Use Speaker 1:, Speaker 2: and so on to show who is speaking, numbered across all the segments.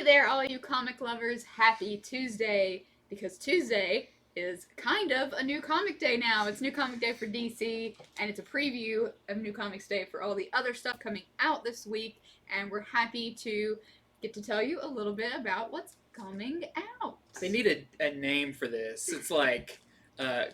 Speaker 1: there, all you comic lovers. Happy Tuesday, because Tuesday is kind of a new comic day now. It's new comic day for DC, and it's a preview of New Comics Day for all the other stuff coming out this week, and we're happy to get to tell you a little bit about what's coming out.
Speaker 2: They need a name for this. It's like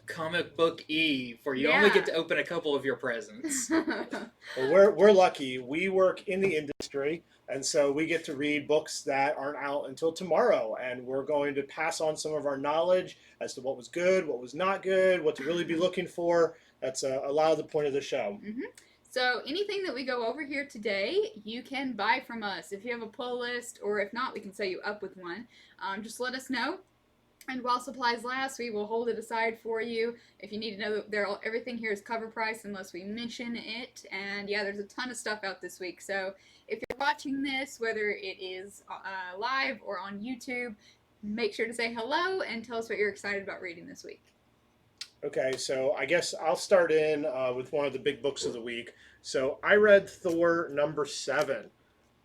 Speaker 2: Comic Book Eve, where you only get to open a couple of your presents.
Speaker 3: Well, we're lucky. We work in the industry, and so we get to read books that aren't out until tomorrow, and we're going to pass on some of our knowledge as to what was good, what was not good, what to really be looking for. That's a lot of the point of the show.
Speaker 1: Mm-hmm. So anything that we go over here today, you can buy from us. If you have a pull list, or if not, we can set you up with one. Just let us know. And while supplies last, we will hold it aside for you. If you need to know, everything here is cover price unless we mention it. And yeah, there's a ton of stuff out this week. So if you're watching this, whether it is live or on YouTube, make sure to say hello and tell us what you're excited about reading this week.
Speaker 3: Okay, so I guess I'll start in with one of the big books of the week. So I read Thor #7.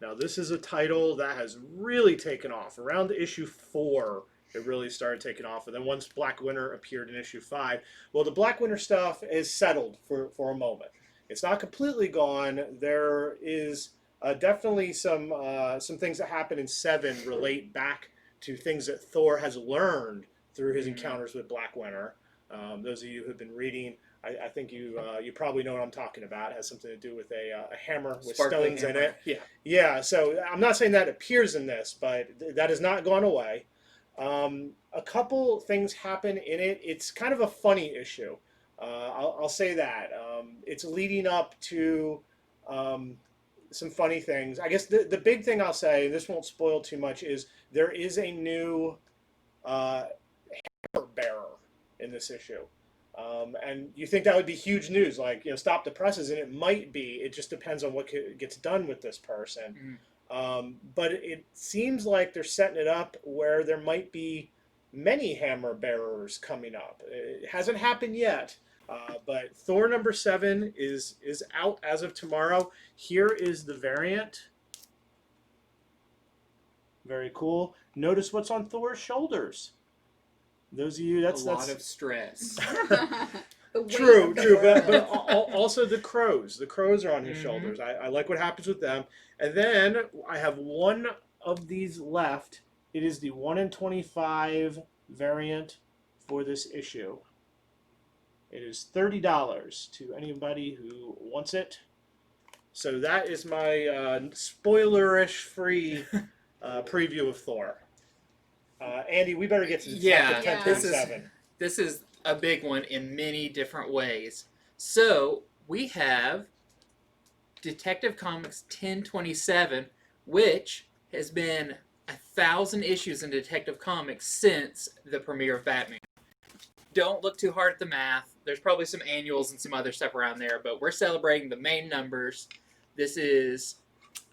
Speaker 3: Now this is a title that has really taken off. Around issue 4, it really started taking off. And then once Black Winter appeared in issue 5, well, the Black Winter stuff is settled for a moment. It's not completely gone. There is definitely some things that happen in 7 relate back to things that Thor has learned through his encounters with Black Winter. Those of you who have been reading, I think you probably know what I'm talking about. It has something to do with a hammer with
Speaker 2: Sparkling
Speaker 3: stones
Speaker 2: hammer.
Speaker 3: in it. Yeah. So I'm not saying that appears in this, but that has not gone away. A couple things happen in it. It's kind of a funny issue. I'll say that. It's leading up to some funny things. I guess the big thing I'll say, and this won't spoil too much, is there is a new hammer bearer in this issue. And you think that would be huge news, like, stop the presses, and it might be. It just depends on what gets done with this person. But it seems like they're setting it up where there might be many hammer bearers coming up. It hasn't happened yet, but Thor #7 is out as of tomorrow. Here is the variant. Very cool. Notice what's on Thor's shoulders. Those of you, that's
Speaker 2: a lot of stress.
Speaker 3: True, but also the crows. The crows are on his shoulders. I like what happens with them. And then I have one of these left. It is the 1 in 25 variant for this issue. It is $30 to anybody who wants it. So that is my spoilerish free preview of Thor. Andy, we better get to the 1027.
Speaker 2: This is a big one in many different ways. So we have Detective Comics 1027, which has been 1,000 issues in Detective Comics since the premiere of Batman. Don't look too hard at the math. There's probably some annuals and some other stuff around there, but we're celebrating the main numbers. This is,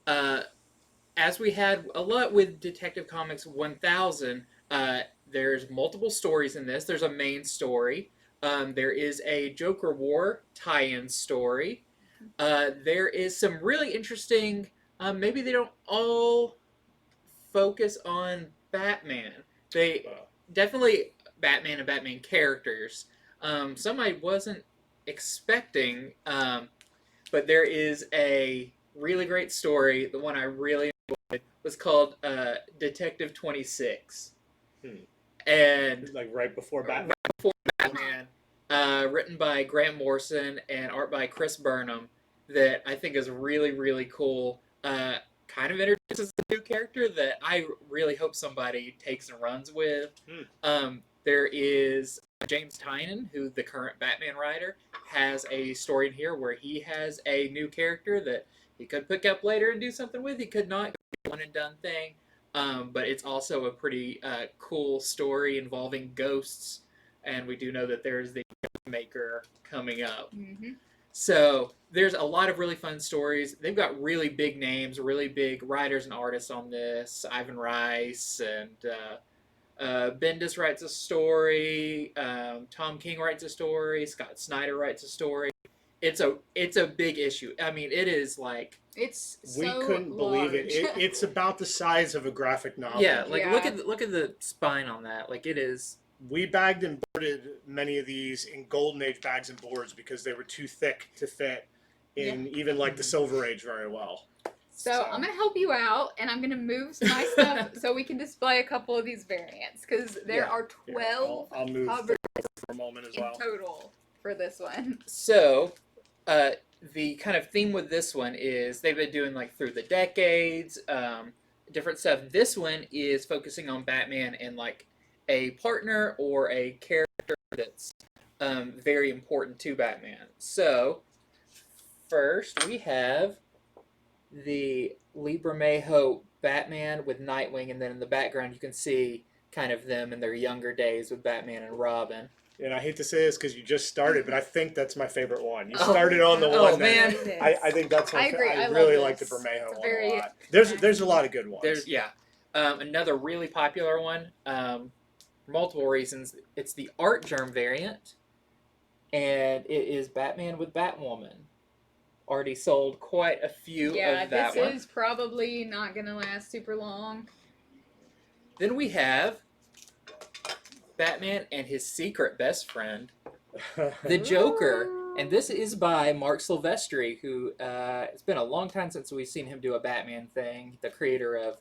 Speaker 2: as we had a lot with Detective Comics 1000, there's multiple stories in this. There's a main story. There is a Joker War tie-in story. There is some really interesting, maybe they don't all focus on Batman. They definitely Batman and Batman characters. Some I wasn't expecting, but there is a really great story. The one I really enjoyed was called Detective 26. And
Speaker 3: like right before Batman.
Speaker 2: Written by Grant Morrison and art by Chris Burnham, that I think is really, really cool. Kind of introduces a new character that I really hope somebody takes and runs with. There is James Tynion, who the current Batman writer, has a story in here where he has a new character that he could pick up later and do something with. He could not. One and done thing. But it's also a pretty cool story involving ghosts, and we do know that there's the Maker coming up. So there's a lot of really fun stories. They've got really big names, really big writers and artists on this. Ivan Rice and Bendis writes a story. Tom King writes a story. Scott Snyder writes a story. it's a big issue. I mean, it is like
Speaker 1: It's
Speaker 3: We
Speaker 1: so
Speaker 3: couldn't believe it.
Speaker 1: large.
Speaker 3: It's about the size of a graphic novel.
Speaker 2: yeah, like look
Speaker 1: Yeah.
Speaker 2: at the spine on that. Like it is.
Speaker 3: We bagged and boarded many of these in Golden Age bags and boards because they were too thick to fit in even like the Silver Age very well.
Speaker 1: So I'm gonna help you out, and I'm gonna move some of my stuff so we can display a couple of these variants because there
Speaker 3: Yeah.
Speaker 1: are
Speaker 3: Here,
Speaker 1: 12
Speaker 3: I'll move
Speaker 1: covers
Speaker 3: for a moment as
Speaker 1: in
Speaker 3: well.
Speaker 1: total for this one.
Speaker 2: So, the kind of theme with this one is they've been doing like through the decades, different stuff. This one is focusing on Batman and like a partner or a character that's very important to Batman. So, first we have the Libra Mayho Batman with Nightwing, and then in the background you can see kind of them in their younger days with Batman and Robin.
Speaker 3: And I hate to say this because you just started, but I think that's my favorite one. You
Speaker 2: Oh.
Speaker 3: started on the
Speaker 2: Oh,
Speaker 3: one
Speaker 2: man.
Speaker 3: that I think that's my
Speaker 1: I agree. I love
Speaker 3: really
Speaker 1: this.
Speaker 3: like the Bermejo
Speaker 1: It's a
Speaker 3: one
Speaker 1: very-
Speaker 3: a lot. There's a lot of good ones.
Speaker 2: There's another really popular one, for multiple reasons. It's the Art Germ variant, and it is Batman with Batwoman. Already sold quite a few
Speaker 1: Yeah,
Speaker 2: of that
Speaker 1: this
Speaker 2: one.
Speaker 1: is probably not gonna last super long.
Speaker 2: Then we have Batman and his secret best friend, the Joker. And this is by Mark Silvestri, who it's been a long time since we've seen him do a Batman thing. The creator of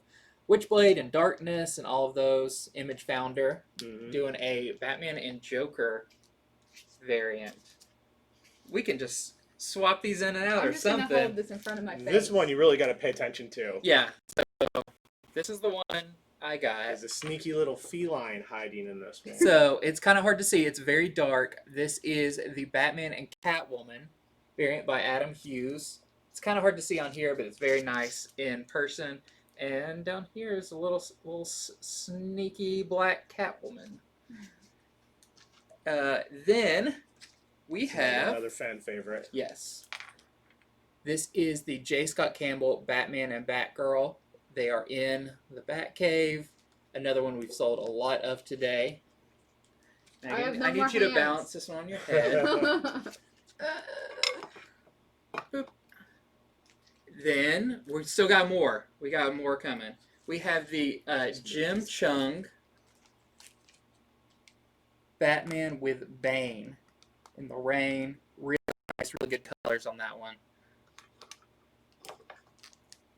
Speaker 2: Witchblade and Darkness and all of those, Image founder, doing a Batman and Joker variant. We can just swap these in and out
Speaker 1: I'm
Speaker 2: or
Speaker 1: just gonna
Speaker 2: something.
Speaker 1: hold this in front of my face.
Speaker 3: This one you really got to pay attention to.
Speaker 2: Yeah. So this is the one I got.
Speaker 3: There's a sneaky little feline hiding in this one.
Speaker 2: So it's kind of hard to see. It's very dark. This is the Batman and Catwoman variant by Adam Hughes. It's kind of hard to see on here, but it's very nice in person. And down here is a little sneaky black Catwoman. Then we have
Speaker 3: Another fan favorite.
Speaker 2: yes. This is the J. Scott Campbell Batman and Batgirl. They are in the Batcave. Another one we've sold a lot of today.
Speaker 1: I have no
Speaker 2: I need
Speaker 1: more
Speaker 2: you to
Speaker 1: hands.
Speaker 2: balance this one on your head. Then we still got more. We got more coming. We have the Jim Chung Batman with Bane in the rain. Really nice, really good colors on that one.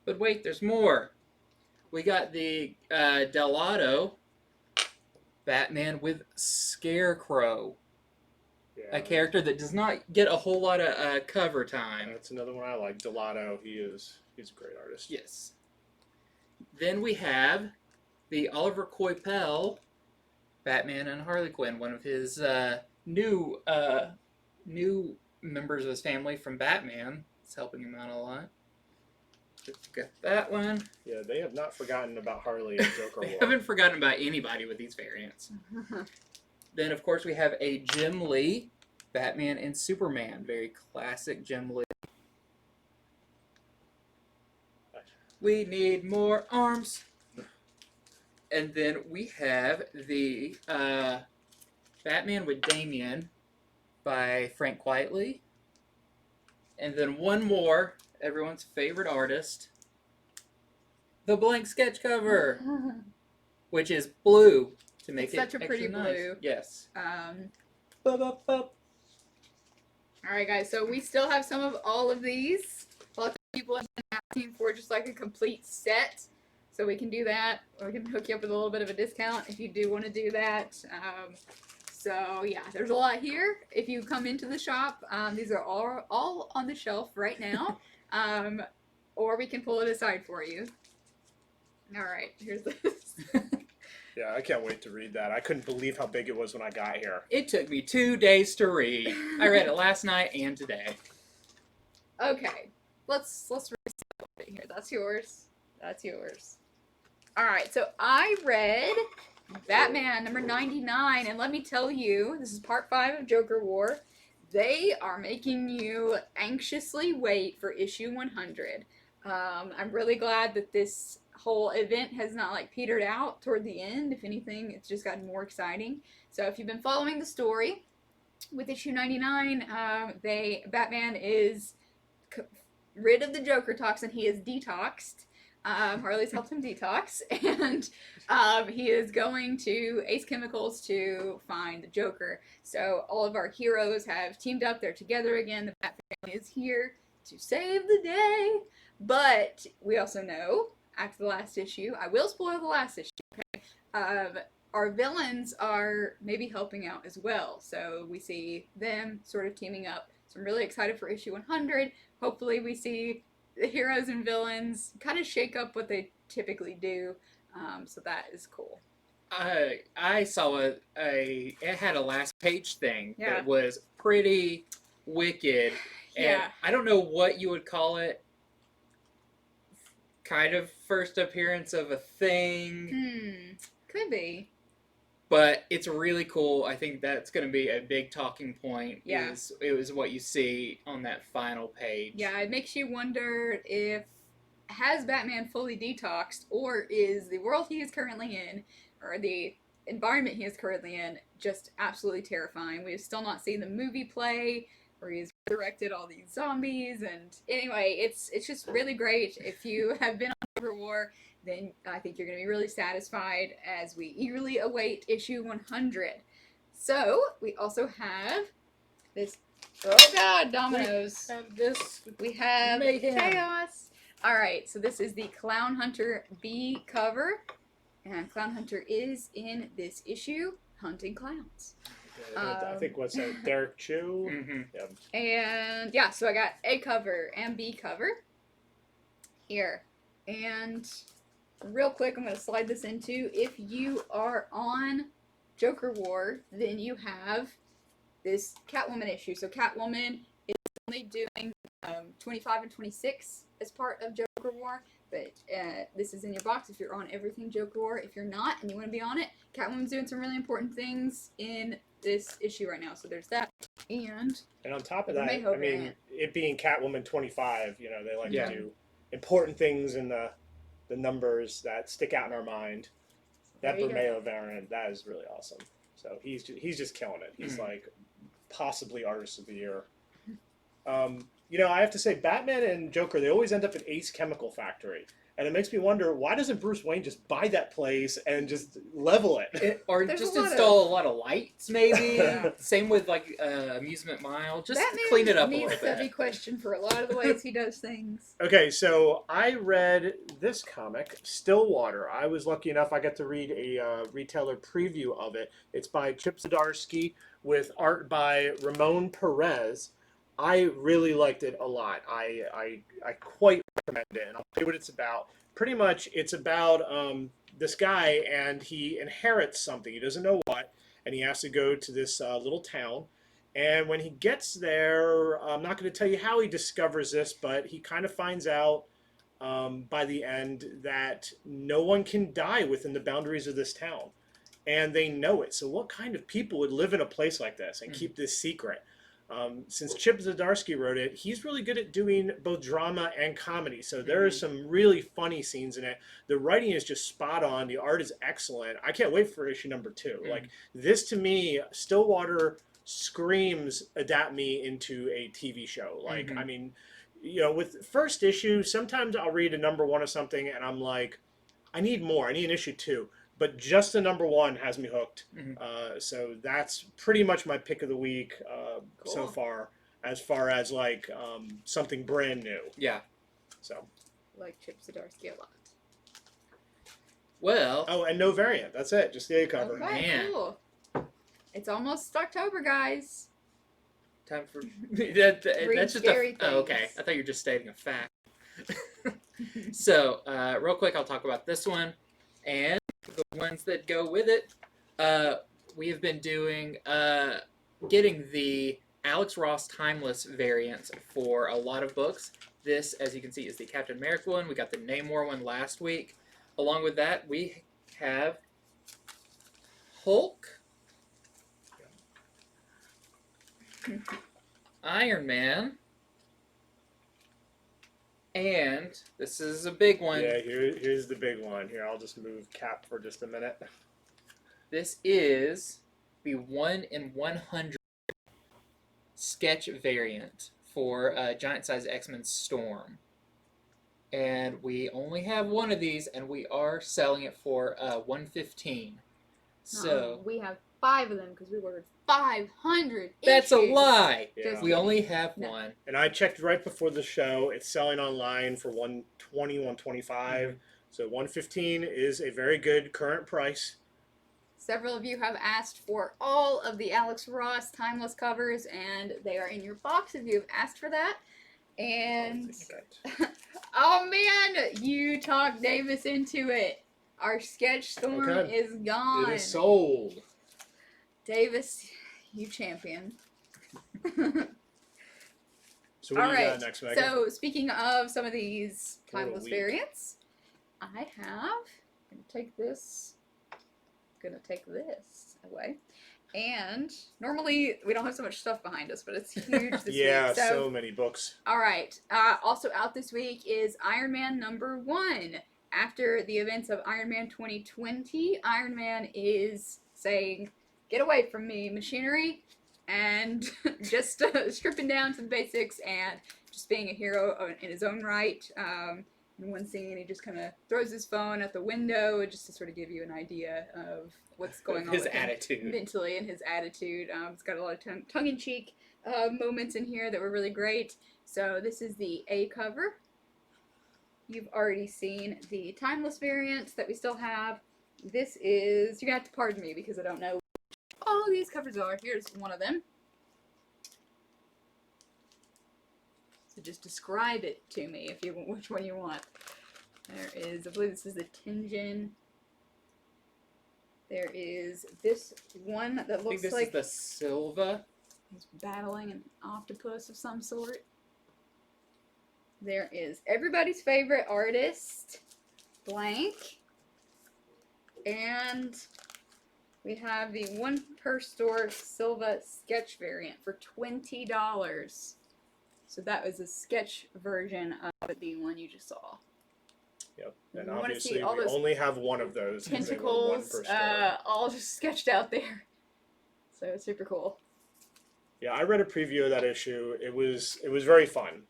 Speaker 2: But wait, there's more. We got the Del Otto Batman with Scarecrow,
Speaker 3: Yeah.
Speaker 2: a character that does not get a whole lot of cover time.
Speaker 3: That's another one I like. Delato, he's a great artist.
Speaker 2: Yes. Then we have the Oliver Koipel Batman and Harlequin, one of his new members of his family from Batman. It's helping him out a lot. Got that one.
Speaker 3: Yeah, they have not forgotten about Harley and Joker
Speaker 2: They
Speaker 3: War.
Speaker 2: haven't forgotten about anybody with these variants. Then, of course, we have a Jim Lee Batman and Superman. Very classic Jim Lee. We need more arms. And then we have the Batman with Damien by Frank Quitely. And then one more, everyone's favorite artist, the blank sketch cover, which is blue to make
Speaker 1: It's
Speaker 2: it
Speaker 1: such a
Speaker 2: extra
Speaker 1: pretty
Speaker 2: nice.
Speaker 1: blue.
Speaker 2: Yes.
Speaker 1: All right, guys. So we still have some of all of these. Lots of people have been asking for just like a complete set, so we can do that. Or we can hook you up with a little bit of a discount if you do want to do that. So yeah, there's a lot here. If you come into the shop, these are all on the shelf right now, or we can pull it aside for you. All right, here's this.
Speaker 3: Yeah, I can't wait to read that. I couldn't believe how big it was when I got here.
Speaker 2: It took me 2 days to read. I read it last night and today.
Speaker 1: Okay, let's reset it here. That's yours. That's yours. All right, so I read Batman number 99, and let me tell you, this is part 5 of Joker War. They are making you anxiously wait for issue 100. I'm really glad that this whole event has not like petered out toward the end. If anything, it's just gotten more exciting. So if you've been following the story, with issue 99, Batman is rid of the Joker toxin. He is detoxed. Harley's helped him detox, and he is going to Ace Chemicals to find the Joker. So all of our heroes have teamed up. They're together again. The Bat family is here to save the day. But we also know, after the last issue, I will spoil the last issue, okay? Our villains are maybe helping out as well. So we see them sort of teaming up. So I'm really excited for issue 100. Hopefully we see the heroes and villains kind of shake up what they typically do. So that is cool.
Speaker 2: I saw it had a last page thing
Speaker 1: Yeah.
Speaker 2: that was pretty wicked. And
Speaker 1: Yeah.
Speaker 2: I don't know what you would call it. Kind of first appearance of a thing.
Speaker 1: Could be.
Speaker 2: But it's really cool. I think that's going to be a big talking point.
Speaker 1: Yeah.
Speaker 2: It was what you see on that final page.
Speaker 1: Yeah, it makes you wonder if has Batman fully detoxed, or is the world he is currently in, or the environment he is currently in, just absolutely terrifying. We've still not seen the movie play where he's resurrected all these zombies, and anyway, it's just really great. If you have been on Joker War, then I think you're going to be really satisfied as we eagerly await issue 100. So, we also have this, oh god, dominoes. We have
Speaker 2: Mayhem.
Speaker 1: chaos. Alright, so this is the Clown Hunter B cover, and Clown Hunter is in this issue, hunting clowns.
Speaker 3: I think what's that, Derek Chu?
Speaker 2: Mm-hmm.
Speaker 3: Yeah.
Speaker 1: And yeah, so I got A cover and B cover here. And real quick, I'm going to slide this into, if you are on Joker War, then you have this Catwoman issue. So Catwoman is only doing 25 and 26 as part of Joker War, but this is in your box if you're on everything Joker War. If you're not and you want to be on it, Catwoman's doing some really important things in this issue right now. So there's that. And
Speaker 3: on top of that,
Speaker 1: Mayhope
Speaker 3: I mean,
Speaker 1: variant.
Speaker 3: it being Catwoman 25, you know, they like
Speaker 2: Yeah.
Speaker 3: to do important things in the numbers that stick out in our mind. That
Speaker 1: There you go.
Speaker 3: Bermejo variant, that is really awesome. So he's just killing it. He's like possibly Artist of the Year. You know, I have to say, Batman and Joker, they always end up at Ace Chemical Factory. And it makes me wonder, why doesn't Bruce Wayne just buy that place and just level it?
Speaker 2: Or
Speaker 1: There's
Speaker 2: just
Speaker 1: a lot
Speaker 2: install a lot of lights, maybe.
Speaker 1: Yeah.
Speaker 2: Same with like Amusement Mile. Just
Speaker 1: Batman
Speaker 2: clean it up a
Speaker 1: needs
Speaker 2: little
Speaker 1: to be
Speaker 2: bit.
Speaker 1: questioned for a lot of the ways he does things.
Speaker 3: Okay, so I read this comic, Stillwater. I was lucky enough I got to read a retailer preview of it. It's by Chip Zdarsky with art by Ramon Perez. I really liked it a lot. I quite recommend it, and I'll tell you what it's about. Pretty much, it's about this guy, and he inherits something. He doesn't know what, and he has to go to this little town. And when he gets there, I'm not going to tell you how he discovers this, but he kind of finds out by the end that no one can die within the boundaries of this town. And they know it. So what kind of people would live in a place like this and keep this secret? Since Chip Zdarsky wrote it, he's really good at doing both drama and comedy. So there are some really funny scenes in it. The writing is just spot on. The art is excellent. I can't wait for issue number 2. Like, this to me, Stillwater screams adapt me into a TV show. Like, I mean, you know, with first issue, sometimes I'll read a number 1 of something and I'm like, I need more. I need an issue 2. But just the number 1 has me hooked. So that's pretty much my pick of the week so far as like something brand new.
Speaker 2: Yeah.
Speaker 3: So.
Speaker 1: Like Chip Zdarsky a lot.
Speaker 2: Well.
Speaker 3: Oh, and no variant. That's it. Just the A cover.
Speaker 1: Okay,
Speaker 2: Man.
Speaker 1: cool. It's almost October, guys.
Speaker 2: Time for
Speaker 1: Read
Speaker 2: that's just
Speaker 1: scary
Speaker 2: oh, okay.
Speaker 1: things.
Speaker 2: I thought you were just stating a fact. So, real quick, I'll talk about this one and the ones that go with it. We have been doing getting the Alex Ross Timeless variants for a lot of books. This, as you can see, is the Captain America one. We got the Namor one last week. Along with that, we have Hulk, Iron Man, and this is a big one.
Speaker 3: Yeah, here's the big one. Here, I'll just move Cap for just a minute.
Speaker 2: This is the 1 in 100 sketch variant for Giant Size X-Men Storm. And we only have one of these, and we are selling it for $115. So
Speaker 1: we have 5 of them because we ordered 500
Speaker 2: that's a
Speaker 1: issues.
Speaker 2: lie.
Speaker 3: Yeah.
Speaker 2: We only have one.
Speaker 3: And I checked right before the show. It's selling online for $120, $125. So $115 is a very good current price.
Speaker 1: Several of you have asked for all of the Alex Ross Timeless covers, and they are in your box if you have asked for that. And oh man, you talked Davis into it. Our sketch Storm is gone.
Speaker 3: It is sold.
Speaker 1: Davis, you champion.
Speaker 3: So what
Speaker 1: All
Speaker 3: do you
Speaker 1: right.
Speaker 3: got next, Megan?
Speaker 1: So speaking of some of these timeless
Speaker 3: weak.
Speaker 1: variants, I have gonna take this away. And normally we don't have so much stuff behind us, but it's huge this
Speaker 3: yeah,
Speaker 1: week.
Speaker 3: so many books.
Speaker 1: All right. Also out this week is Iron Man #1. After the events of Iron Man 2020, Iron Man is saying, "Get away from me, machinery," and just stripping down to the basics and just being a hero in his own right. In one scene, he just kind of throws his phone out the window just to sort of give you an idea of what's going on
Speaker 2: His
Speaker 1: with him
Speaker 2: attitude.
Speaker 1: mentally and his attitude. It's got a lot of tongue-in-cheek moments in here that were really great. So this is the A cover. You've already seen the timeless variant that we still have. This is, you're going to have to pardon me because I don't know what all these covers are. Here's one of them. So just describe it to me if you want, which one you want. There is, I believe this is the Tenjin. There is this one that
Speaker 2: I think
Speaker 1: looks
Speaker 2: this
Speaker 1: like
Speaker 2: is the Silva.
Speaker 1: he's battling an octopus of some sort. There is everybody's favorite artist, Blank. And we have the one per store Silva sketch variant for $20. So that was a sketch version of the one you just saw.
Speaker 3: Yep.
Speaker 1: You
Speaker 3: And
Speaker 1: wanna
Speaker 3: obviously
Speaker 1: see all
Speaker 3: we
Speaker 1: those
Speaker 3: only have one of those. 'Cause they were one
Speaker 1: Tentacles,
Speaker 3: per store.
Speaker 1: all just sketched out there. So it's super cool.
Speaker 3: Yeah, I read a preview of that issue. It was very fun.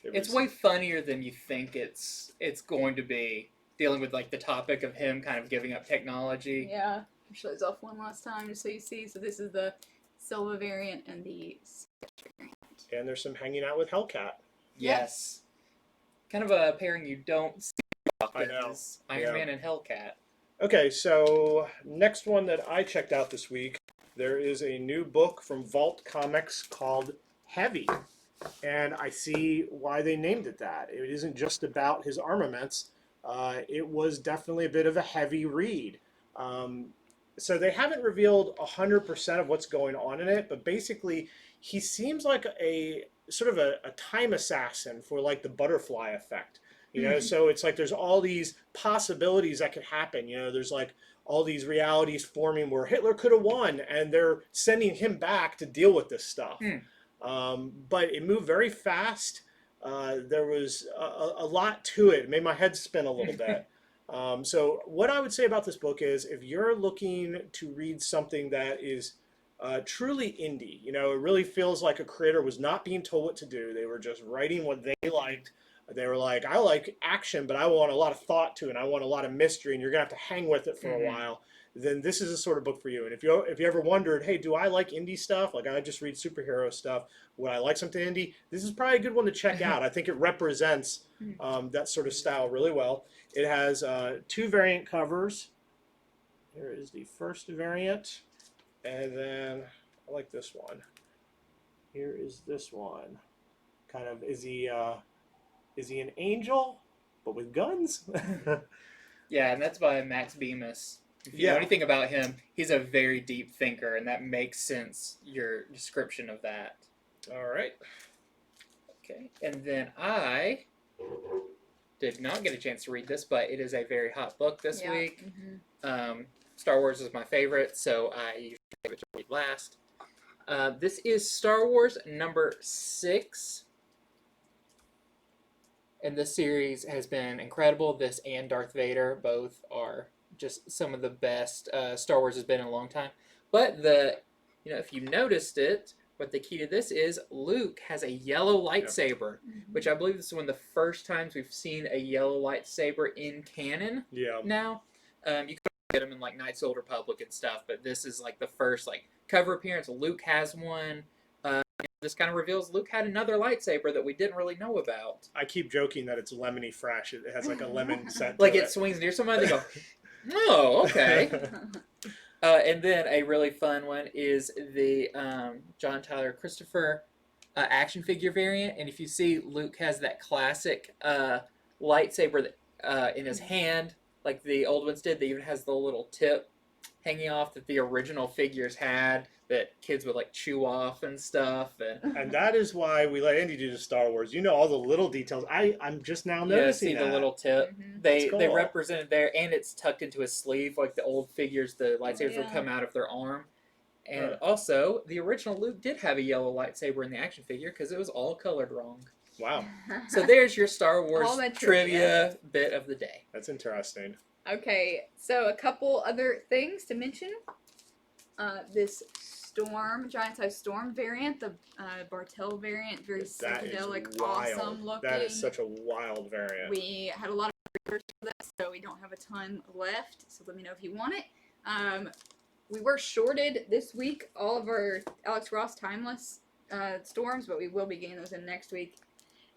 Speaker 2: It's way funnier than you think it's going to be, dealing with like the topic of him kind of giving up technology.
Speaker 1: Yeah, I'll show this off one last time just so you see. So this is the Silva variant and the sketch variant.
Speaker 3: And there's some hanging out with Hellcat.
Speaker 2: Yes. Kind of a pairing you don't see often.
Speaker 3: I know.
Speaker 2: Is Iron
Speaker 3: Yeah.
Speaker 2: Man and Hellcat.
Speaker 3: Okay, so next one that I checked out this week, there is a new book from Vault Comics called Heavy. And I see why they named it that. It isn't just about his armaments. It was definitely a bit of a heavy read. So they haven't revealed 100% of what's going on in it, but basically he seems like a sort of a time assassin for like the butterfly effect. You know, so it's like there's all these possibilities that could happen. You know, there's like all these realities forming where Hitler could have won, and they're sending him back to deal with this stuff. But it moved very fast. There was a lot to it. It made my head spin a little bit. So what I would say about this book is if you're looking to read something that is truly indie, you know, it really feels like a creator was not being told what to do. They were just writing what they liked. They were like, I like action, but I want a lot of thought to it, and I want a lot of mystery, and you're going to have to hang with it for a while. Then this is the sort of book for you. And if you ever wondered, hey, do I like indie stuff? Like I just read superhero stuff. Would I like something indie? This is probably a good one to check out. I think it represents that sort of style really well. It has 2 variant covers. Here is the first variant. And then I like this one. Here is this one. Kind of, is he an angel, but with guns?
Speaker 2: Yeah, and that's by Max Bemis. If you know anything about him, he's a very deep thinker, and that makes sense, your description of that.
Speaker 3: All right.
Speaker 2: Okay, and then I did not get a chance to read this, but it is a very hot book this week. Star Wars is my favorite, so I usually give it to read last. This is Star Wars number 6. And this series has been incredible. This and Darth Vader both are just some of the best Star Wars has been in a long time. But if you noticed it, But the key to this is Luke has a yellow lightsaber, which I believe this is one of the first times we've seen a yellow lightsaber in canon.
Speaker 3: Yeah.
Speaker 2: Now, you can get them in like Knights of the Old Republic and stuff, but this is like the first like cover appearance. Luke has one. This kind of reveals Luke had another lightsaber that we didn't really know about.
Speaker 3: I keep joking that it's lemony fresh. It has like a lemon scent.
Speaker 2: Like
Speaker 3: to
Speaker 2: it swings near somebody, they go, oh, okay. And then a really fun one is the John Tyler Christopher action figure variant. And if you see, Luke has that classic lightsaber that, in his hand, like the old ones did. That even has the little tip hanging off that the original figures had, that kids would like chew off and stuff.
Speaker 3: And that is why we let Andy do the Star Wars. You know all the little details. I'm just now noticing
Speaker 2: see
Speaker 3: that.
Speaker 2: the little tip.
Speaker 1: Mhm.
Speaker 2: They
Speaker 3: cool.
Speaker 2: represented there, and it's tucked into his sleeve, like the old figures. The lightsabers would come out of their arm. And also, the original Luke did have a yellow lightsaber in the action figure because it was all colored wrong.
Speaker 3: Wow,
Speaker 2: So there's your Star Wars
Speaker 1: All that
Speaker 2: trivia bit of the day.
Speaker 3: that's interesting.
Speaker 1: Okay, so a couple other things to mention. This Storm, giant size Storm variant, the Bartel variant, very
Speaker 3: That is
Speaker 1: psychedelic,
Speaker 3: wild.
Speaker 1: awesome looking.
Speaker 3: That is such a wild variant.
Speaker 1: We had a lot of research for this, so we don't have a ton left. So let me know if you want it. We were shorted this week all of our Alex Ross Timeless Storms, but we will be getting those in next week.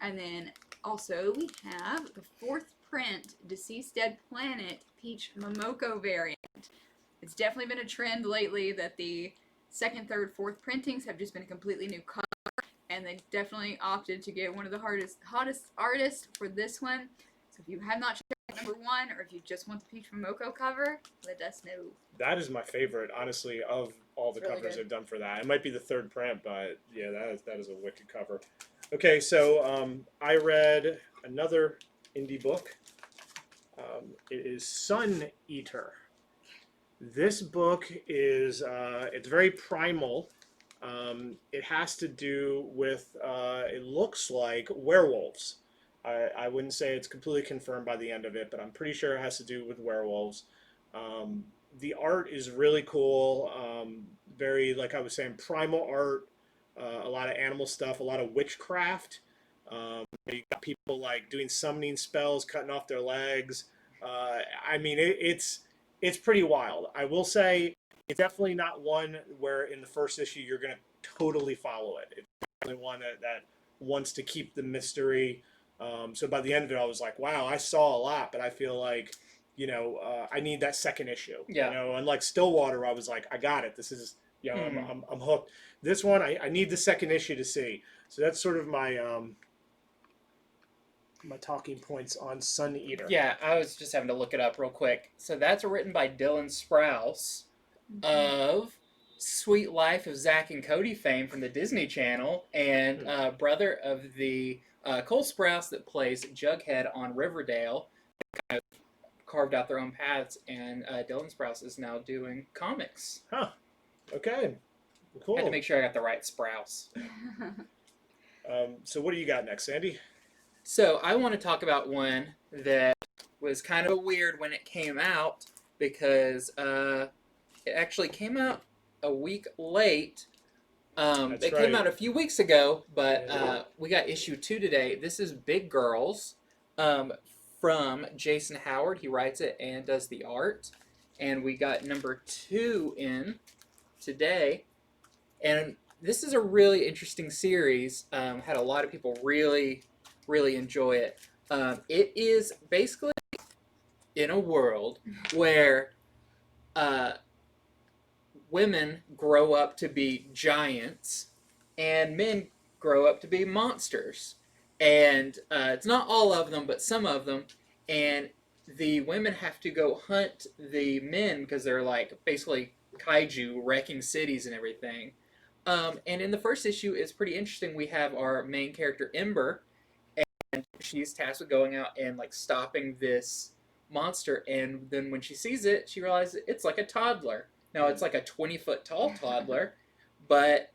Speaker 1: And then also we have the 4th print Deceased Dead Planet Peach Momoko variant. It's definitely been a trend lately that the 2nd, 3rd, 4th printings have just been a completely new cover, and they definitely opted to get one of the hottest artists for this one. So if you have not checked out number 1, or if you just want the Peach Momoko cover, let us know.
Speaker 3: That is my favorite, honestly, of all the
Speaker 1: It's really
Speaker 3: covers
Speaker 1: good.
Speaker 3: they've done for that. It might be the 3rd print, but yeah, that is a wicked cover. Okay, so I read another indie book. It is Sun Eater. This book is it's very primal. It has to do with it looks like werewolves. I wouldn't say it's completely confirmed by the end of it, but I'm pretty sure it has to do with werewolves. The art is really cool. Very, like I was saying, primal art. A lot of animal stuff, a lot of witchcraft. You got people like doing summoning spells, cutting off their legs. I mean, it's pretty wild. I will say it's definitely not one where in the first issue you're going to totally follow it. It's definitely one that wants to keep the mystery. So by the end of it, I was like, wow, I saw a lot, but I feel like, I need that second issue.
Speaker 2: Yeah.
Speaker 3: Unlike Stillwater, I was like, I got it. This is, I'm hooked. This one, I need the second issue to see. So that's sort of my my talking points on Sun Eater.
Speaker 2: Yeah, I was just having to look it up real quick. So that's written by Dylan Sprouse of Sweet Life of Zack and Cody fame from the Disney Channel, and brother of the Cole Sprouse that plays Jughead on Riverdale. Kind of carved out their own paths, and Dylan Sprouse is now doing comics.
Speaker 3: Huh. Okay. Cool.
Speaker 2: Had to make sure I got the right Sprouse.
Speaker 3: So what do you got next, Sandy?
Speaker 2: So I want to talk about one that was kind of weird when it came out, because it actually came out a week late. It came out a few weeks ago, but we got issue 2 today. This is Big Girls from Jason Howard. He writes it and does the art. And we got number 2 in today. And this is a really interesting series. Had a lot of people really enjoy it. It is basically in a world where women grow up to be giants and men grow up to be monsters. And it's not all of them, but some of them. And the women have to go hunt the men because they're like basically kaiju wrecking cities and everything. And in the first issue, it's pretty interesting. We have our main character, Ember, and she's tasked with going out and like stopping this monster. And then when she sees it, she realizes it's like a toddler. Now it's like a 20-foot tall toddler, but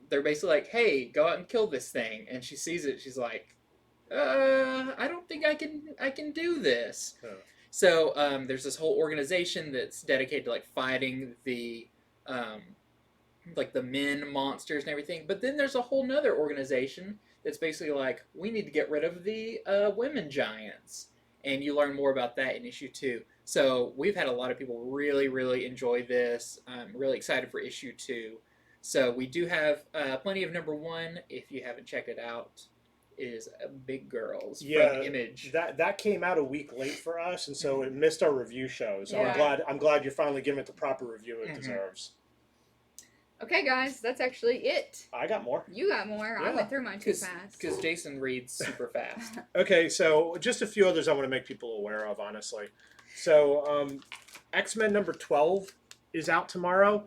Speaker 2: they're basically like, "Hey, go out and kill this thing." And she sees it. She's like, "I don't think I can do this."
Speaker 3: Oh.
Speaker 2: So there's this whole organization that's dedicated to like fighting the like the men monsters and everything. But then there's a whole nother organization that's basically like, we need to get rid of the women giants. And you learn more about that in issue 2. So we've had a lot of people really, really enjoy this. I'm really excited for issue 2. So we do have plenty of number 1. If you haven't checked it out, is Big Girls from Image.
Speaker 3: That came out a week late for us, and so it missed our review show. So
Speaker 1: Yeah.
Speaker 3: I'm glad you're finally giving it the proper review it deserves.
Speaker 1: Okay, guys, that's actually it.
Speaker 3: I got more.
Speaker 1: You got more. I
Speaker 3: Yeah.
Speaker 1: went through mine too fast.
Speaker 2: Because Jason reads super fast.
Speaker 3: Okay, so just a few others I want to make people aware of, honestly. So X-Men number 12 is out tomorrow.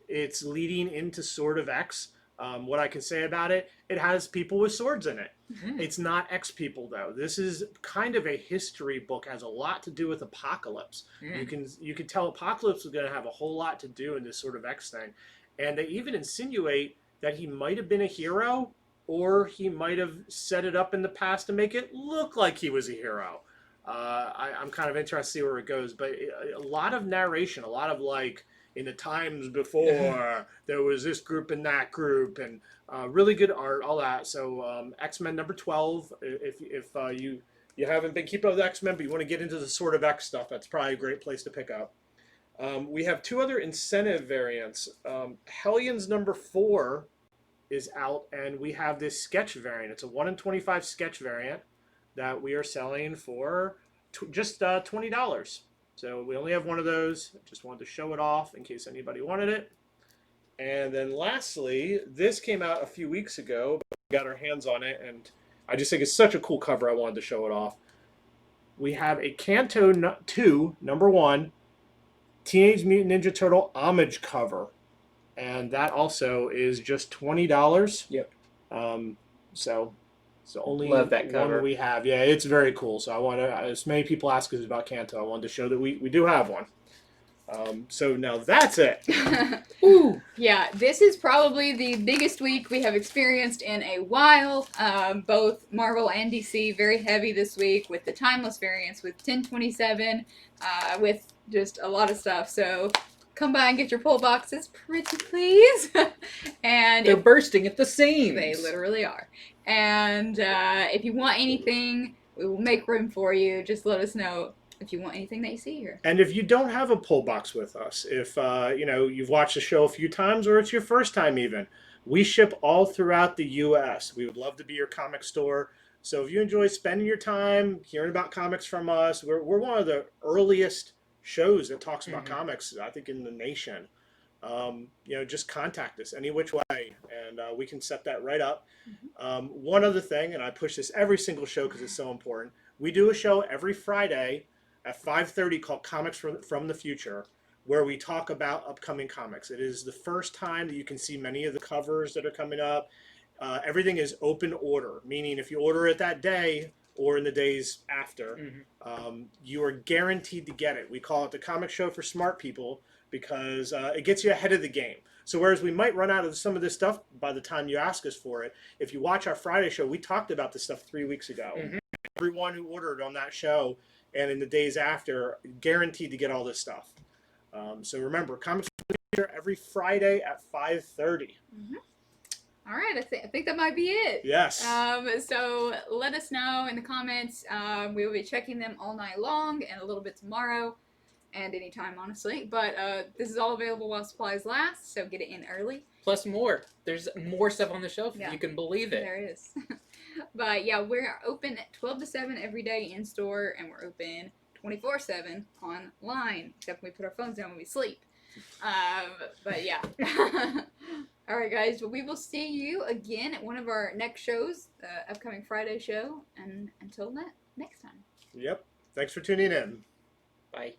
Speaker 3: It's leading into Sword of X. What I can say about it, it has people with swords in it.
Speaker 2: Mm-hmm.
Speaker 3: It's not X people, though. This is kind of a history book, has a lot to do with Apocalypse. You can tell Apocalypse is going to have a whole lot to do in this Sword of X thing. And they even insinuate that he might have been a hero, or he might have set it up in the past to make it look like he was a hero. I'm kind of interested to see where it goes. But a lot of narration, a lot of like, in the times before, there was this group and that group, and really good art, all that. So X-Men number 12, if you haven't been keeping up with X-Men, but you want to get into the Sword of X stuff, that's probably a great place to pick up. We have 2 other incentive variants. Hellions number 4 is out, and we have this sketch variant. It's a 1 in 25 sketch variant that we are selling for just $20. So we only have one of those. Just wanted to show it off in case anybody wanted it. And then lastly, this came out a few weeks ago. We got our hands on it, and I just think it's such a cool cover. I wanted to show it off. We have a Canto 2, number 1, Teenage Mutant Ninja Turtle homage cover. And that also is just $20.
Speaker 2: Yep.
Speaker 3: So it's the only
Speaker 2: Love that cover.
Speaker 3: one we have. Yeah, it's very cool. So I want to, as many people ask us about Kanto, I wanted to show that we do have one. So now that's it.
Speaker 1: Ooh. Yeah, this is probably the biggest week we have experienced in a while. Both Marvel and DC very heavy this week with the Timeless variants, with 1027, with just a lot of stuff. So come by and get your pull boxes, pretty please. And
Speaker 2: They're bursting at the seams.
Speaker 1: they literally are. And if you want anything, we will make room for you. Just let us know if you want anything that you see here.
Speaker 3: And if you don't have a pull box with us, if you've watched the show a few times or it's your first time even, we ship all throughout the U.S. We would love to be your comic store. So if you enjoy spending your time hearing about comics from us, we're one of the earliest shows that talks about comics, I think, in the nation. Just contact us any which way, and we can set that right up. One other thing, and I push this every single show because it's so important, we do a show every Friday at 5:30 called Comics from the Future, where we talk about upcoming comics. It is the first time that you can see many of the covers that are coming up. Everything is open order, meaning if you order it that day or in the days after, you are guaranteed to get it. We call it the Comic Show for Smart People because it gets you ahead of the game. So whereas we might run out of some of this stuff by the time you ask us for it, if you watch our Friday show, we talked about this stuff 3 weeks ago. Everyone who ordered on that show and in the days after, guaranteed to get all this stuff. So remember, Comics every Friday at 5:30.
Speaker 1: All right, I think that might be it.
Speaker 3: Yes.
Speaker 1: So let us know in the comments. We will be checking them all night long and a little bit tomorrow and anytime, honestly. But this is all available while supplies last, so get it in early.
Speaker 2: Plus more. There's more stuff on the shelf,
Speaker 1: Yeah.
Speaker 2: if you can believe it.
Speaker 1: There is. But yeah, we're open at 12 to 7 every day in store, and we're open 24/7 online, except when we put our phones down when we sleep. But yeah. All right, guys. Well, we will see you again at one of our next shows, the upcoming Friday show. And until next time.
Speaker 3: Yep. Thanks for tuning in.
Speaker 2: Bye.